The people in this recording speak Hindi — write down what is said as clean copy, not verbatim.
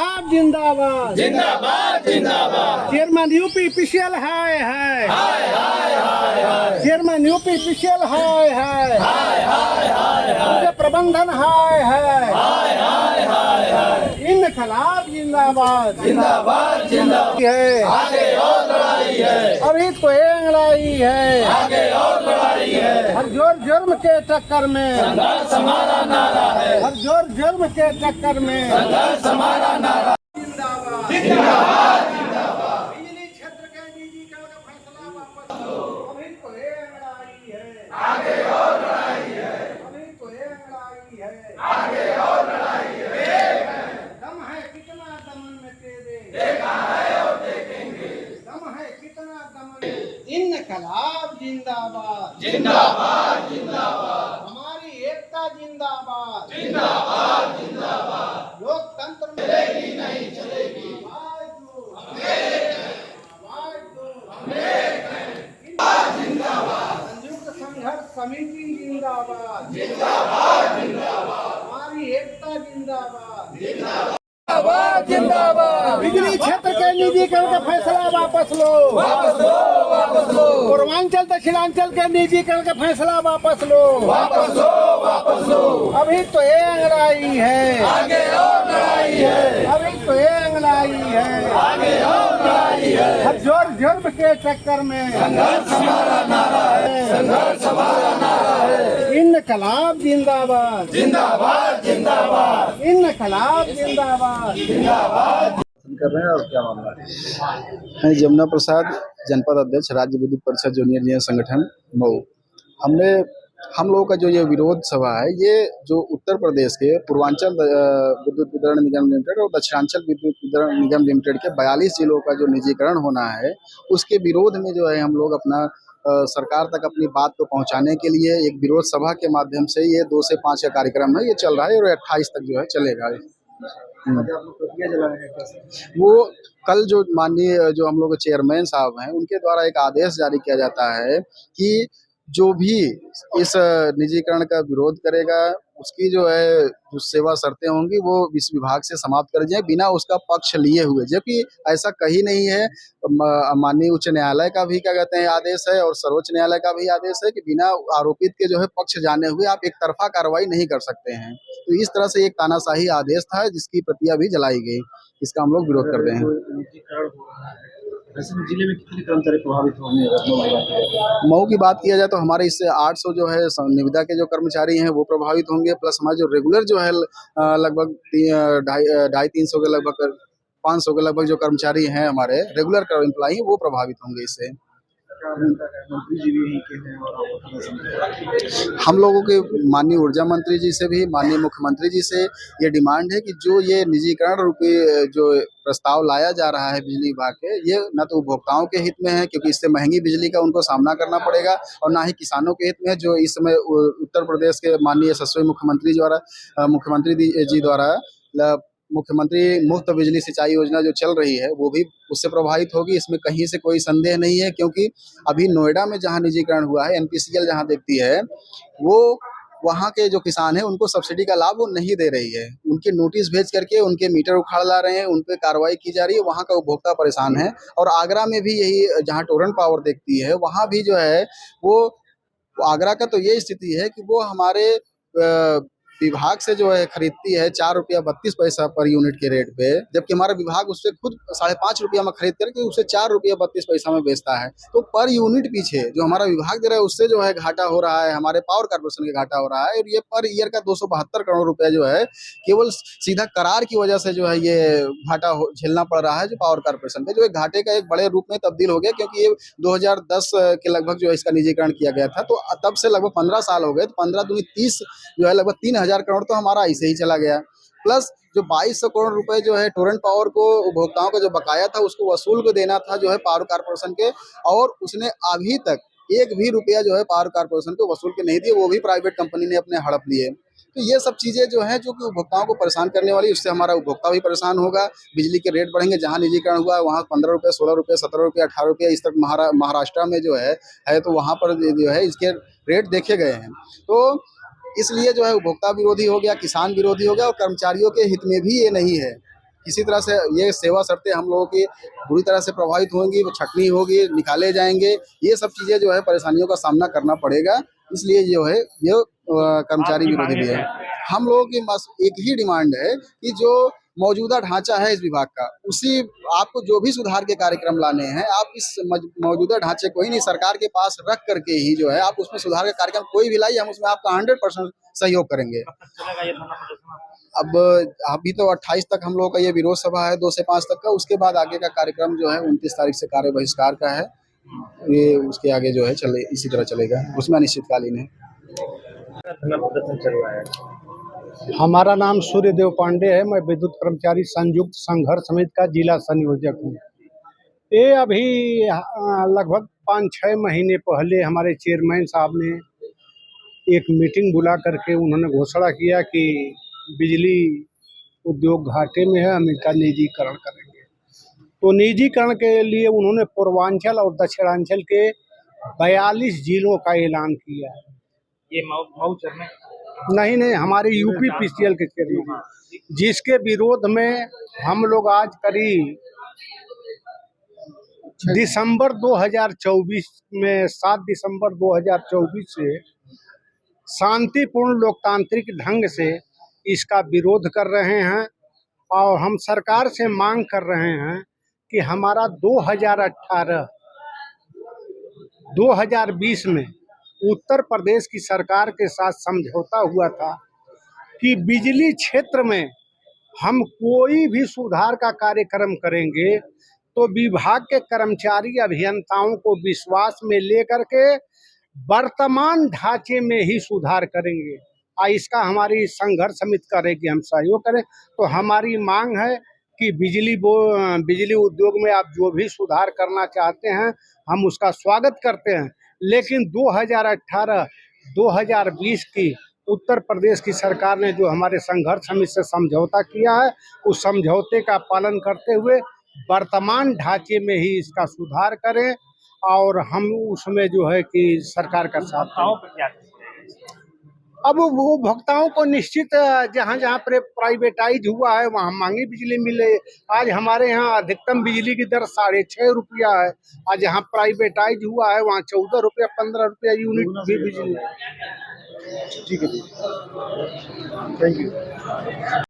आप जिंदाबाद जिंदाबाद जिंदाबाद चेयरमैन यूपी पीसीएल हाय हाय हाय हाय हाय हाय चेयरमैन यूपी पीसीएल हाय हाय हाय हाय हाय उनके प्रबंधन हाय हाय हाय हाय हाय हाय इनकलाब जिंदाबाद जिंदाबाद जिंदाबाद है आगे और लड़ाई है अभी तो ये लड़ाई है आगे और लड़ाई है हर जोर जुर्म के चक्कर में संघर्ष हमारा नारा है हर जोर जुर्म के चक्कर में संघर्ष हमारा नारा जिंदाबाद जिंदाबाद बिजली क्षेत्र के निजीकरण का फैसला वापस लो अभी तो ये लड़ाई है आगे और लड़ाई है अभी तो ये लड़ाई है आगे और लड़ाई है दम है कितना दमन में तेरे देखा है और देखेंगे दम है कितना दमन इनकलाब जिंदाबाद जिंदाबाद जिंदाबाद हमारी एकता जिंदाबाद जिंदाबाद जिंदाबाद लोकतंत्र में चलेगी नहीं चलेगी आवाज दो आवाज दो संयुक्त संघर्ष समिति जिंदाबाद हमारी एकता जिंदाबाद जिंदाबाद जिंदाबाद बिजली क्षेत्र के निजीकरण का फैसला वापस लो वापस लो वापस लो पूर्वांचल दक्षिणांचल के निजीकरण का फैसला वापस लो वापस लो वापस लो अभी तो ये लड़ाई है आगे और लड़ाई है अभी तो ये लड़ाई है आगे और लड़ाई है हर जोर जुर्म के चक्कर में संघर्ष हमारा नारा है संघर्ष हमारा नारा है इनकलाब जिंदाबाद जिंदाबाद जिंदाबाद इनकलाब जिंदाबाद जिंदाबाद कर रहे हैं और क्या मामला है? मैं जमुना प्रसाद, जनपद अध्यक्ष, राज्य विद्युत परिषद जूनियर इंजीनियर संगठन मऊ। हम लोगों का जो ये विरोध सभा है, ये जो उत्तर प्रदेश के पूर्वांचल विद्युत वितरण निगम लिमिटेड और दक्षिणांचल विद्युत वितरण निगम लिमिटेड के 42 जिलों का जो निजीकरण होना है, उसके विरोध में जो है हम लोग अपना सरकार तक अपनी बात को पहुंचाने के लिए एक विरोध सभा के माध्यम से ये 2 से 5 का कार्यक्रम है, ये चल रहा है और 28 तक जो है चलेगा। वो कल जो माननीय जो हम लोग चेयरमैन साहब हैं, उनके द्वारा एक आदेश जारी किया जाता है कि जो भी इस निजीकरण का विरोध करेगा, उसकी जो है जो सेवा शर्तें होंगी वो इस विभाग से समाप्त कर जाए बिना उसका पक्ष लिए हुए, जबकि ऐसा कहीं नहीं है। माननीय उच्च न्यायालय का भी क्या कहते हैं आदेश है और सर्वोच्च न्यायालय का भी आदेश है कि बिना आरोपित के जो है पक्ष जाने हुए आप एक तरफा कार्रवाई नहीं कर सकते हैं। तो इस तरह से एक तानाशाही आदेश था जिसकी प्रतियां भी जलाई गई। इसका हम लोग विरोध करते हैं। ऐसे में जिले में कितने कर्मचारी प्रभावित होंगे? मऊ की बात किया जाए तो हमारे इससे 800 जो है निविदा के जो कर्मचारी हैं वो प्रभावित होंगे, प्लस हमारे जो रेगुलर जो है लगभग 250-300 के लगभग 500 के लगभग जो कर्मचारी हैं हमारे रेगुलर एम्प्लॉई वो प्रभावित होंगे इससे। मंत्री जी भी यहीं के हैं और हम लोगों के माननीय ऊर्जा मंत्री जी से भी, माननीय मुख्यमंत्री जी से ये डिमांड है कि जो ये निजीकरण रूपी जो प्रस्ताव लाया जा रहा है बिजली विभाग के, ये न तो उपभोक्ताओं के हित में है क्योंकि इससे महंगी बिजली का उनको सामना करना पड़ेगा, और ना ही किसानों के हित में है जो इस समय उत्तर प्रदेश के माननीय यशस्वी मुख्यमंत्री जी द्वारा मुख्यमंत्री मुफ्त बिजली सिंचाई योजना जो चल रही है वो भी उससे प्रभावित होगी। इसमें कहीं से कोई संदेह नहीं है, क्योंकि अभी नोएडा में जहां निजीकरण हुआ है, एनपीसीएल जहां देखती है, वो वहाँ के जो किसान हैं उनको सब्सिडी का लाभ वो नहीं दे रही है। उनके नोटिस भेज करके उनके मीटर उखाड़ ला रहे हैं, उन पर कार्रवाई की जा रही है, वहाँ का उपभोक्ता परेशान है। और आगरा में भी यही, जहाँ टोरेंट पावर देखती है, वहाँ भी जो है वो आगरा का तो ये स्थिति है कि वो हमारे विभाग से जो है खरीदती है 4 रुपया 32 पैसा पर यूनिट के रेट पे, जबकि हमारा विभाग उससे खुद 5.5 रुपया में खरीद करके उसे 4 रुपया 32 पैसा में बेचता है। तो पर यूनिट पीछे जो हमारा विभाग दे रहा है उससे जो है घाटा हो रहा है, हमारे पावर कॉर्पोरेशन के घाटा हो रहा है। और ये पर ईयर का 272 करोड़ रुपया जो है केवल सीधा करार की वजह से जो है ये घाटा झेलना पड़ रहा है जो पावर कॉर्पोरेशन का, जो एक घाटे का एक बड़े रूप में तब्दील हो गया, क्योंकि ये 2010 के लगभग जो है इसका निजीकरण किया गया था। तो तब से लगभग 15 साल हो गए, तो 15 दूनी 30 जो है लगभग 3000 करोड़ तो हमारा ऐसे ही चला गया। प्लस जो 2200 करोड़ रुपए जो है टोरेंट पावर को उपभोक्ताओं का जो बकाया था उसको वसूल को देना था जो है पावर कॉर्पोरेशन के, और उसने अभी तक एक भी रुपया जो है पावर कॉर्पोरेशन को वसूल के नहीं दिए, वो भी प्राइवेट कंपनी ने अपने हड़प लिए। तो ये सब चीजें जो है जो कि उपभोक्ताओं को परेशान करने वाली, उससे हमारा उपभोक्ता भी परेशान होगा। बिजली के रेट बढ़ेंगे, जहाँ निजीकरण हुआ है वहाँ 15 रुपये, 16 रुपये, 17 रुपये, 18 रुपये इस तक महाराष्ट्र में जो है तो वहाँ पर जो है इसके रेट देखे गए हैं। तो इसलिए जो है उपभोक्ता विरोधी हो गया, किसान विरोधी हो गया, और कर्मचारियों के हित में भी ये नहीं है। किसी तरह से ये सेवा शर्तें हम लोगों की बुरी तरह से प्रभावित होंगी, वो छटनी होगी, निकाले जाएंगे, ये सब चीज़ें जो है परेशानियों का सामना करना पड़ेगा। इसलिए जो है ये कर्मचारी विरोधी भी है। हम लोगों की बस एक ही डिमांड है कि जो मौजूदा ढांचा है इस विभाग का, उसी आपको जो भी सुधार के कार्यक्रम लाने हैं, आप इस मौजूदा ढांचे को ही नहीं सरकार के पास रख करके ही जो है आप उसमें सुधार का कार्यक्रम कोई भी लाइए, हम उसमें आपका 100% सहयोग करेंगे। अब अभी तो 28 तक हम लोगों का ये विरोध सभा है, 2 से 5 तक का। उसके बाद आगे का कार्यक्रम जो है 29 तारीख से कार्य बहिष्कार का है। ये उसके आगे जो है चले इसी तरह चलेगा, उसमें अनिश्चितकालीन है। हमारा नाम सूर्यदेव पांडे है। मैं विद्युत कर्मचारी संयुक्त संघर्ष समिति का जिला संयोजक हूँ। ये अभी लगभग 5-6 महीने पहले हमारे चेयरमैन साहब ने एक मीटिंग बुला करके उन्होंने घोषणा किया कि बिजली उद्योग घाटे में है, हम इसका निजीकरण करेंगे। तो निजीकरण के लिए उन्होंने पूर्वांचल और दक्षिणांचल के 42 जिलों का ऐलान किया है। ये मऊ में नहीं, हमारे यूपी पीसीएल के क्षेत्र में, जिसके विरोध में हम लोग आज करीब दिसंबर 2024 में 7 दिसंबर 2024 से शांतिपूर्ण लोकतांत्रिक ढंग से इसका विरोध कर रहे हैं और हम सरकार से मांग कर रहे हैं कि हमारा 2018-2020 में उत्तर प्रदेश की सरकार के साथ समझौता हुआ था कि बिजली क्षेत्र में हम कोई भी सुधार का कार्यक्रम करेंगे तो विभाग के कर्मचारी अभियंताओं को विश्वास में लेकर के वर्तमान ढांचे में ही सुधार करेंगे। इसका हमारी संघर्ष समिति करे कि हम सहयोग करें। तो हमारी मांग है कि बिजली उद्योग में आप जो भी सुधार करना चाहते हैं हम उसका स्वागत करते हैं, लेकिन 2018-2020 की उत्तर प्रदेश की सरकार ने जो हमारे संघर्ष समिति से समझौता किया है, उस समझौते का पालन करते हुए वर्तमान ढांचे में ही इसका सुधार करें और हम उसमें जो है कि सरकार का साथ दें। अब वो भक्ताओं को निश्चित जहाँ जहाँ पर प्राइवेटाइज हुआ है वहाँ महंगी बिजली मिले। आज हमारे यहाँ अधिकतम बिजली की दर 6.5 रुपया है, और जहाँ प्राइवेटाइज हुआ है वहाँ 14 रुपया 15 रुपया यूनिट भी बिजली। ठीक है, थैंक यू।